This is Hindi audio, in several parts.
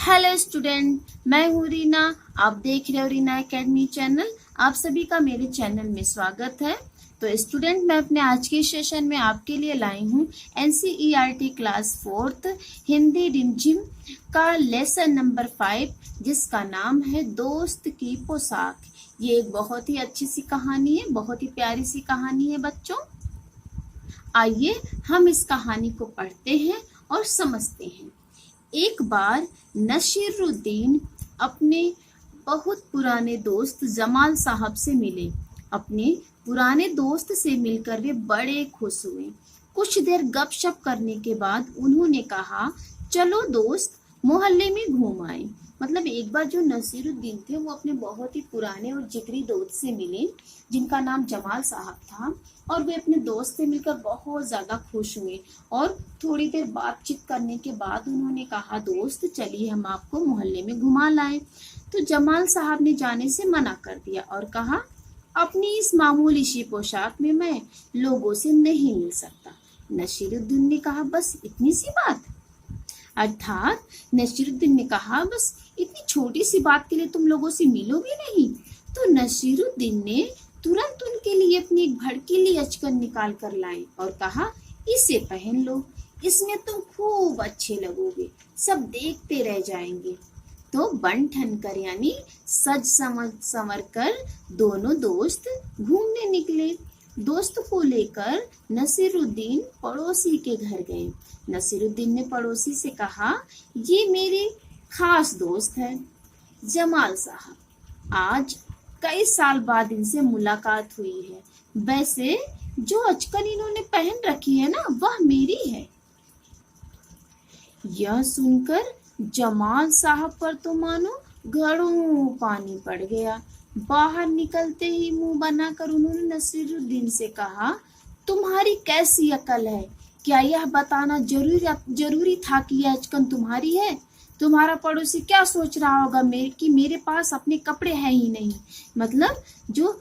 हेलो स्टूडेंट, मैं हूँ रीना। आप देख रहे हो रीना एकेडमी चैनल। आप सभी का मेरे चैनल में स्वागत है। तो स्टूडेंट, मैं अपने आज के सेशन में आपके लिए लाई हूँ NCERT क्लास 4th हिंदी रिमझिम का लेसन नंबर 5, जिसका नाम है दोस्त की पोशाक। ये एक बहुत ही अच्छी सी कहानी है, बहुत ही प्यारी सी कहानी है बच्चों। आइए हम इस कहानी को पढ़ते हैं और समझते हैं। एक बार नसीरुद्दीन अपने बहुत पुराने दोस्त जमाल साहब से मिले। अपने पुराने दोस्त से मिलकर वे बड़े खुश हुए। कुछ देर गपशप करने के बाद उन्होंने कहा, चलो दोस्त, मोहल्ले में घूम आए। मतलब एक बार जो नसीरुद्दीन थे वो अपने बहुत ही पुराने और जिगरी दोस्त से मिले, जिनका नाम जमाल साहब था, और वे अपने दोस्त से मिलकर बहुत ज्यादा खुश हुए। और थोड़ी देर बातचीत करने के बाद उन्होंने कहा, दोस्त चलिए हम आपको मोहल्ले में घुमा लाएं। तो जमाल साहब ने जाने से मना कर दिया और कहा, अपनी इस मामूली सी पोशाक में मैं लोगों से नहीं मिल सकता। नसीरुद्दीन ने कहा, बस इतनी सी बात? अर्थात नसीरुद्दीन ने कहा, बस इतनी छोटी सी बात के लिए तुम लोगों से मिलोगे नहीं? तो नसीरुद्दीन ने तुरंत उनके लिए अपनी एक भड़कीली अचकन निकाल कर लाए और कहा, इसे पहन लो, इसमें तुम खूब अच्छे लगोगे, सब देखते रह जाएंगे। तो बन ठन कर यानी सज संवर कर दोनों दोस्त घूमने निकले। दोस्त को लेकर नसीरुद्दीन पड़ोसी के घर गए। नसीरुद्दीन ने पड़ोसी से कहा, ये मेरे खास दोस्त है जमाल साहब। आज कई साल बाद इनसे मुलाकात हुई है। वैसे जो अचकन इन्होंने पहन रखी है ना, वह मेरी है। यह सुनकर जमाल साहब पर तो मानो घड़ों पानी पड़ गया। बाहर निकलते ही मुंह बनाकर उन्होंने नसीरुद्दीन से कहा, तुम्हारी कैसी अकल है? क्या यह बताना जरूरी था कि यह अचकन तुम्हारी है? तुम्हारा पड़ोसी क्या सोच रहा होगा कि मेरे पास अपने कपड़े हैं ही नहीं। मतलब जो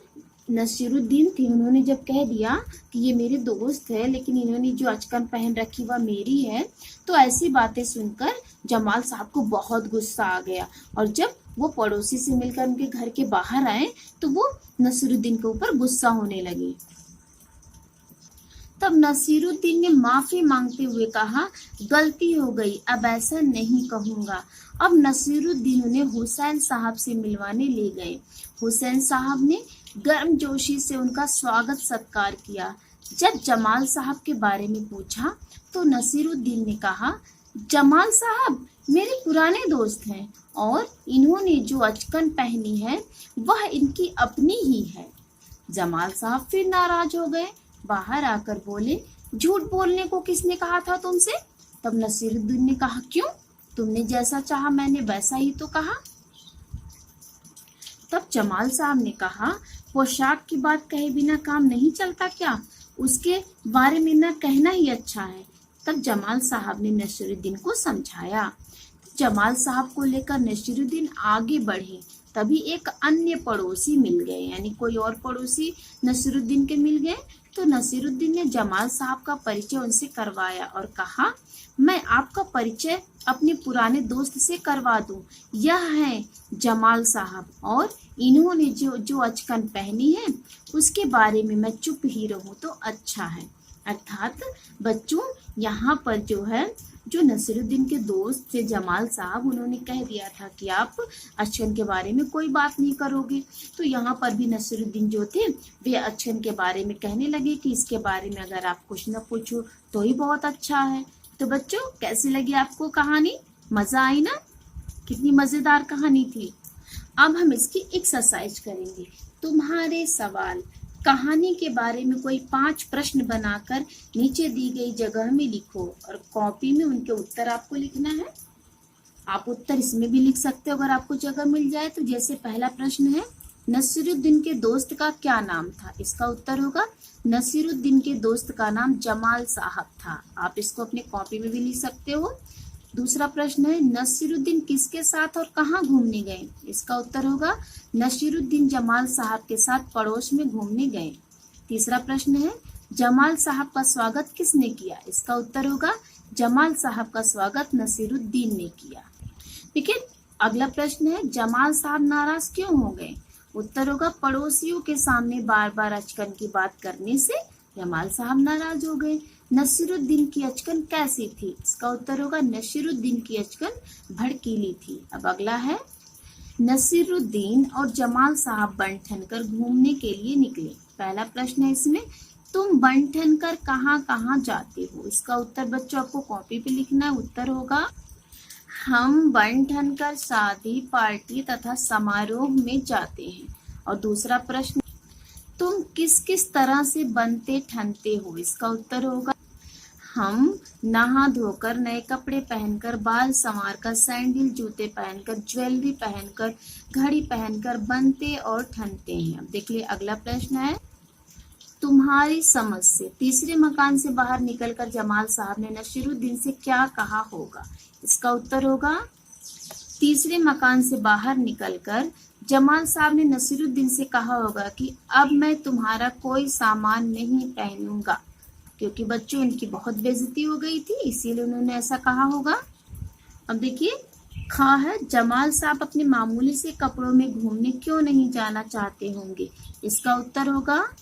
नसीरुद्दीन थे, उन्होंने जब कह दिया कि ये मेरे दोस्त है, लेकिन इन्होंने जो अचकन पहन रखी वह मेरी है, तो ऐसी बातें सुनकर जमाल साहब को बहुत गुस्सा आ गया। और जब वो पड़ोसी से मिलकर उनके घर के बाहर आए तो वो नसीरुद्दीन के ऊपर गुस्सा होने लगे। तब नसीरुद्दीन ने माफी मांगते हुए कहा, गलती हो गई, अब ऐसा नहीं कहूंगा। अब नसीरुद्दीन उन्हें हुसैन साहब से मिलवाने ले गए। हुसैन साहब ने गर्मजोशी से उनका स्वागत सत्कार किया। जब जमाल साहब के बारे में पूछा तो नसीरुद्दीन ने कहा, जमाल साहब मेरे पुराने दोस्त हैं और इन्होंने जो अचकन पहनी है वह इनकी अपनी ही है। जमाल साहब फिर नाराज हो गए, बाहर आकर बोले, झूठ बोलने को किसने कहा था तुमसे? तब नसीरुद्दीन ने कहा, क्यों? तुमने जैसा चाहा मैंने वैसा ही तो कहा। तब जमाल साहब ने कहा, पोशाक की बात कहे बिना काम नहीं चलता क्या? उसके बारे में न कहना ही अच्छा है। तब जमाल साहब ने नसीरुद्दीन को समझाया। जमाल साहब को लेकर नसीरुद्दीन आगे बढ़े। तभी एक अन्य पड़ोसी मिल गए, यानी कोई और पड़ोसी नसीरुद्दीन के मिल गए। तो नसीरुद्दीन ने जमाल साहब का परिचय उनसे करवाया और कहा, मैं आपका परिचय अपने पुराने दोस्त से करवा दूं। यह है जमाल साहब और इन्होंने जो अचकन पहनी है उसके बारे में मैं चुप ही रहूं तो अच्छा है। अर्थात बच्चों, यहाँ पर जो नसीरुद्दीन के दोस्त थे जमाल साहब, उन्होंने कह दिया था कि आप अचकन के बारे में कोई बात नहीं करोगे। तो यहाँ पर भी नसीरुद्दीन जो थे वे अचकन के बारे में कहने लगे कि इसके बारे में अगर आप कुछ न पूछो तो ही बहुत अच्छा है। तो बच्चों, कैसी लगी आपको कहानी? मजा आई ना? कितनी मजेदार कहानी थी। अब हम इसकी एक्सरसाइज करेंगे। तुम्हारे सवाल, कहानी के बारे में कोई 5 प्रश्न बनाकर नीचे दी गई जगह में लिखो और कॉपी में उनके उत्तर आपको लिखना है। आप उत्तर इसमें भी लिख सकते हो अगर आपको जगह मिल जाए तो। जैसे पहला प्रश्न है, नसीरुद्दीन के दोस्त का क्या नाम था? इसका उत्तर होगा, नसीरुद्दीन के दोस्त का नाम जमाल साहब था। आप इसको अपने कॉपी में भी लिख सकते हो। दूसरा प्रश्न है, नसीरुद्दीन किसके साथ और कहाँ घूमने गए? इसका उत्तर होगा, नसीरुद्दीन जमाल साहब के साथ पड़ोस में घूमने गए। तीसरा प्रश्न है, जमाल साहब का स्वागत किसने किया? इसका उत्तर होगा, जमाल साहब का स्वागत नसीरुद्दीन ने किया। ठीक है, अगला प्रश्न है, जमाल साहब नाराज क्यों हो गए? उत्तर होगा, पड़ोसियों के सामने बार बार अचकन की बात करने से जमाल साहब नाराज हो गए। नसीरुद्दीन की अचकन कैसी थी? इसका उत्तर होगा, नसीरुद्दीन की अचकन भड़कीली थी। अब अगला है, नसीरुद्दीन और जमाल साहब बन ठन कर घूमने के लिए निकले। पहला प्रश्न है इसमें, तुम बन ठन कर कहाँ कहाँ जाते हो? इसका उत्तर बच्चों आपको कॉपी पे लिखना है। उत्तर होगा, हम बन ठन कर शादी, पार्टी तथा समारोह में जाते हैं। और दूसरा प्रश्न, तुम किस किस तरह से बनते ठनते हो? इसका उत्तर होगा, हम नहा धोकर, नए कपड़े पहनकर, बाल संवारकर, सैंडल जूते पहनकर, ज्वेलरी पहनकर, घड़ी पहनकर बनते और ठनते हैं। अब देखिए अगला प्रश्न है, तुम्हारी समझ से तीसरे मकान से बाहर निकलकर जमाल साहब ने नसीरुद्दीन से क्या कहा होगा? इसका उत्तर होगा, तीसरे मकान से बाहर निकलकर जमाल साहब ने नसीरुद्दीन से कहा होगा कि अब मैं तुम्हारा कोई सामान नहीं पहनूंगा, क्योंकि बच्चों इनकी बहुत बेइज्जती हो गई थी, इसीलिए उन्होंने ऐसा कहा होगा। अब देखिए खा है, जमाल साहब अपने मामूली से कपड़ों में घूमने क्यों नहीं जाना चाहते होंगे? इसका उत्तर होगा,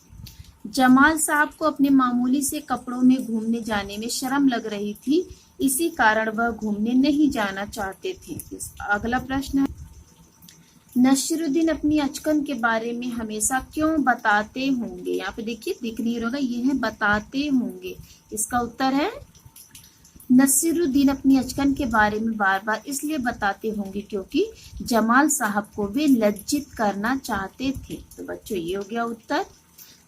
जमाल साहब को अपने मामूली से कपड़ों में घूमने जाने में शर्म लग रही थी, इसी कारण वह घूमने नहीं जाना चाहते थे। अगला प्रश्न है, नसीरुद्दीन अपनी अचकन के बारे में हमेशा क्यों बताते होंगे? यहाँ पे देखिए दिख नहीं होगा, ये है बताते होंगे। इसका उत्तर है, नसीरुद्दीन अपनी अचकन के बारे में बार बार इसलिए बताते होंगे क्योंकि जमाल साहब को वे लज्जित करना चाहते थे। तो बच्चों ये हो गया उत्तर।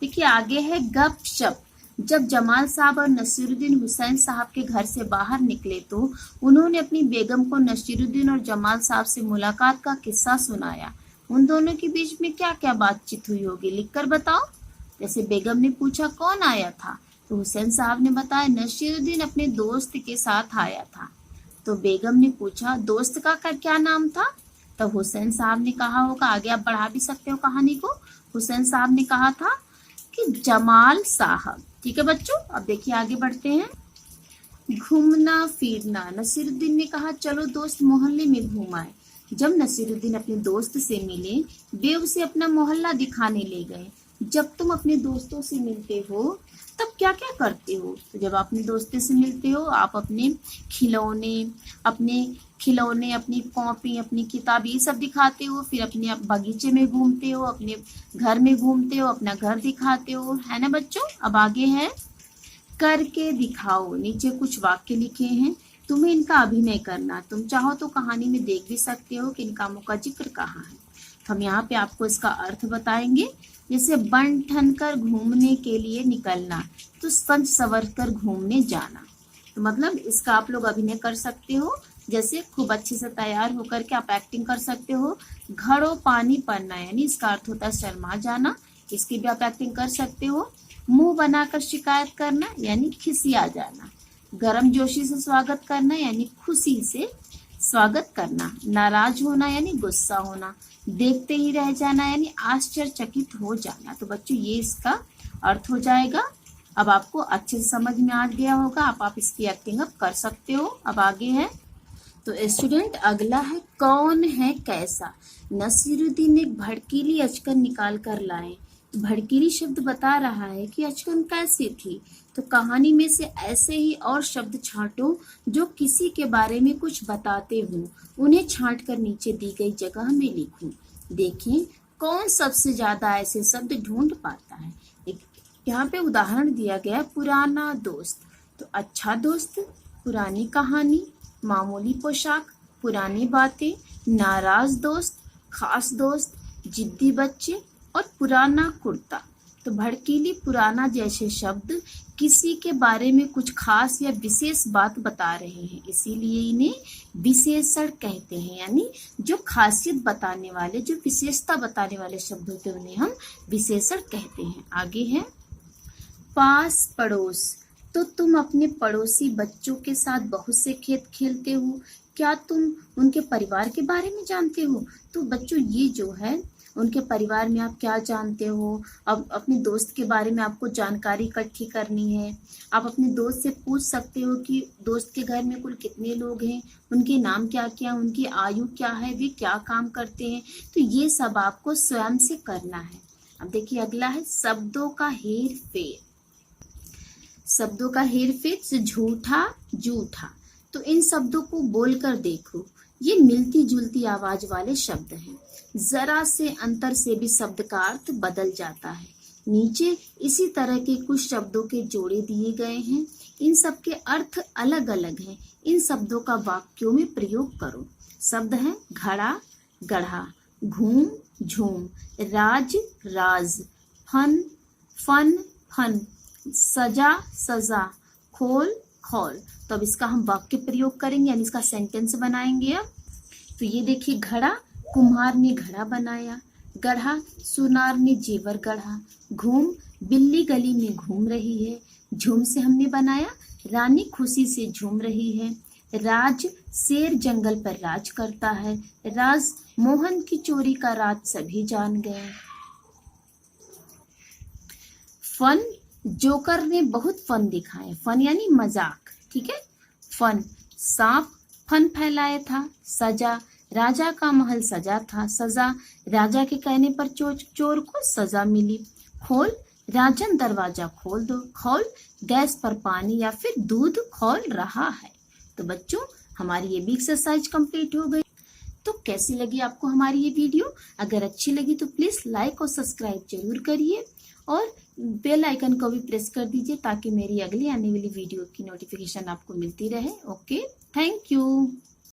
देखिए आगे है गपशप। जब जमाल साहब और नसीरुद्दीन हुसैन साहब के घर से बाहर निकले तो उन्होंने अपनी बेगम को नसीरुद्दीन और जमाल साहब से मुलाकात का किस्सा सुनाया। उन दोनों के बीच में क्या क्या बातचीत हुई होगी, लिखकर बताओ। जैसे बेगम ने पूछा कौन आया था, तो हुसैन साहब ने बताया नसीरुद्दीन अपने दोस्त के साथ आया था। तो बेगम ने पूछा दोस्त का क्या नाम था? तो हुसैन साहब ने कहा होगा, आगे आप बढ़ा भी सकते हो कहानी को, हुसैन साहब ने कहा था कि जमाल साहब। ठीक है बच्चों, अब देखिए आगे बढ़ते हैं। घूमना फिरना, नसीरुद्दीन ने कहा चलो दोस्त मोहल्ले में घूम आए। जब नसीरुद्दीन अपने दोस्त से मिले, वे उसे अपना मोहल्ला दिखाने ले गए। जब तुम अपने दोस्तों से मिलते हो तब क्या क्या करते हो? तो जब अपने दोस्तों से मिलते हो आप अपने खिलौने, अपनी कॉपी, अपनी किताब ये सब दिखाते हो, फिर अपने बगीचे में घूमते हो, अपने घर में घूमते हो, अपना घर दिखाते हो, है ना बच्चों। अब आगे है करके दिखाओ। नीचे कुछ वाक्य लिखे हैं, तुम्हें इनका अभिनय करना। तुम चाहो तो कहानी में देख भी सकते हो कि इन कामों का जिक्र कहाँ है। तो हम यहाँ पे आपको इसका अर्थ बताएंगे। जैसे बन ठन कर घूमने के लिए निकलना, तो सज सवर कर घूमने जाना। तो मतलब इसका आप लोग अभिनय कर सकते हो, जैसे खूब अच्छे से तैयार होकर के आप एक्टिंग कर सकते हो। घड़ो पानी पड़ना, यानी इसका अर्थ होता है शर्मा जाना, इसकी भी आप एक्टिंग कर सकते हो। मुंह बनाकर शिकायत करना, यानी खिसिया जाना। गर्म जोशी से स्वागत करना, यानी खुशी से स्वागत करना। नाराज होना यानी गुस्सा होना। देखते ही रह जाना यानी आश्चर्यचकित हो जाना। तो बच्चों ये इसका अर्थ हो जाएगा। अब आपको अच्छे से समझ में आ गया होगा, आप इसकी एक्टिंग अब कर सकते हो। अब आगे है, तो स्टूडेंट अगला है कौन है कैसा। नसीरुद्दीन एक भड़कीली अचकन निकाल कर लाए। भड़कीली शब्द बता रहा है कि अचकन कैसी थी। तो कहानी में से ऐसे ही और शब्द छांटो जो किसी के बारे में कुछ बताते हो। उन्हें छांट कर नीचे दी गई जगह में लिखो। देखें कौन सबसे ज्यादा ऐसे शब्द ढूंढ पाता है। यहाँ पे उदाहरण दिया गया पुराना दोस्त। तो अच्छा दोस्त, पुरानी कहानी, मामूली पोशाक, पुरानी बातें, नाराज दोस्त, खास दोस्त, जिद्दी बच्चे और पुराना कुर्ता। तो भड़कीली, पुराना जैसे शब्द किसी के बारे में कुछ खास या विशेष बात बता रहे हैं, इसीलिए इन्हें विशेषण कहते हैं। यानी जो खासियत बताने वाले, जो विशेषता बताने वाले शब्द होते हैं उन्हें हम विशेषण कहते हैं। आगे है पास पड़ोस। तो तुम अपने पड़ोसी बच्चों के साथ बहुत से खेल खेलते हो, क्या तुम उनके परिवार के बारे में जानते हो? तो बच्चों ये जो है उनके परिवार में आप क्या जानते हो। अब अपने दोस्त के बारे में आपको जानकारी इकट्ठी करनी है। आप अपने दोस्त से पूछ सकते हो कि दोस्त के घर में कुल कितने लोग हैं, उनके नाम क्या क्या, उनकी आयु क्या है, वे क्या काम करते हैं। तो ये सब आपको स्वयं से करना है। अब देखिए अगला है शब्दों का हेर फेर। शब्दों का हेर फेर से झूठा जूठा। तो इन शब्दों को बोलकर देखो, ये मिलती जुलती आवाज वाले शब्द हैं। जरा से अंतर से भी शब्द का अर्थ बदल जाता है। नीचे इसी तरह के कुछ शब्दों के जोड़े दिए गए हैं। इन सब के अर्थ अलग अलग हैं। इन शब्दों का वाक्यों में प्रयोग करो। शब्द हैं घड़ा गढ़ा, घूम झूम, राज राज, फन फन फन, सजा सजा, खोल खोल। तो अब इसका हम वाक्य प्रयोग करेंगे, यानी इसका सेंटेंस बनाएंगे। अब तो ये देखिए, घड़ा कुम्हार ने घड़ा बनाया, गढ़ा सुनार ने जेवर गढ़ा, घूम बिल्ली गली में घूम रही है, झूम से हमने बनाया रानी खुशी से झूम रही है, राज शेर जंगल पर राज करता है, राज मोहन की चोरी का राज सभी जान गए। फन जोकर ने बहुत फन दिखाया, फन यानी मजाक, ठीक है। फन सांप फन फैलाया था। सजा राजा का महल सजा था, सजा राजा के कहने पर चोर को सजा मिली। खोल राजन दरवाजा खोल दो, खोल गैस पर पानी या फिर दूध खोल रहा है। तो बच्चों हमारी ये भी एक्सरसाइज कंप्लीट हो गई। तो कैसी लगी आपको हमारी ये वीडियो? अगर अच्छी लगी तो प्लीज लाइक और सब्सक्राइब जरूर करिए और बेल आइकन को भी प्रेस कर दीजिए ताकि मेरी अगली आने वाली वीडियो की नोटिफिकेशन आपको मिलती रहे। Okay, thank you.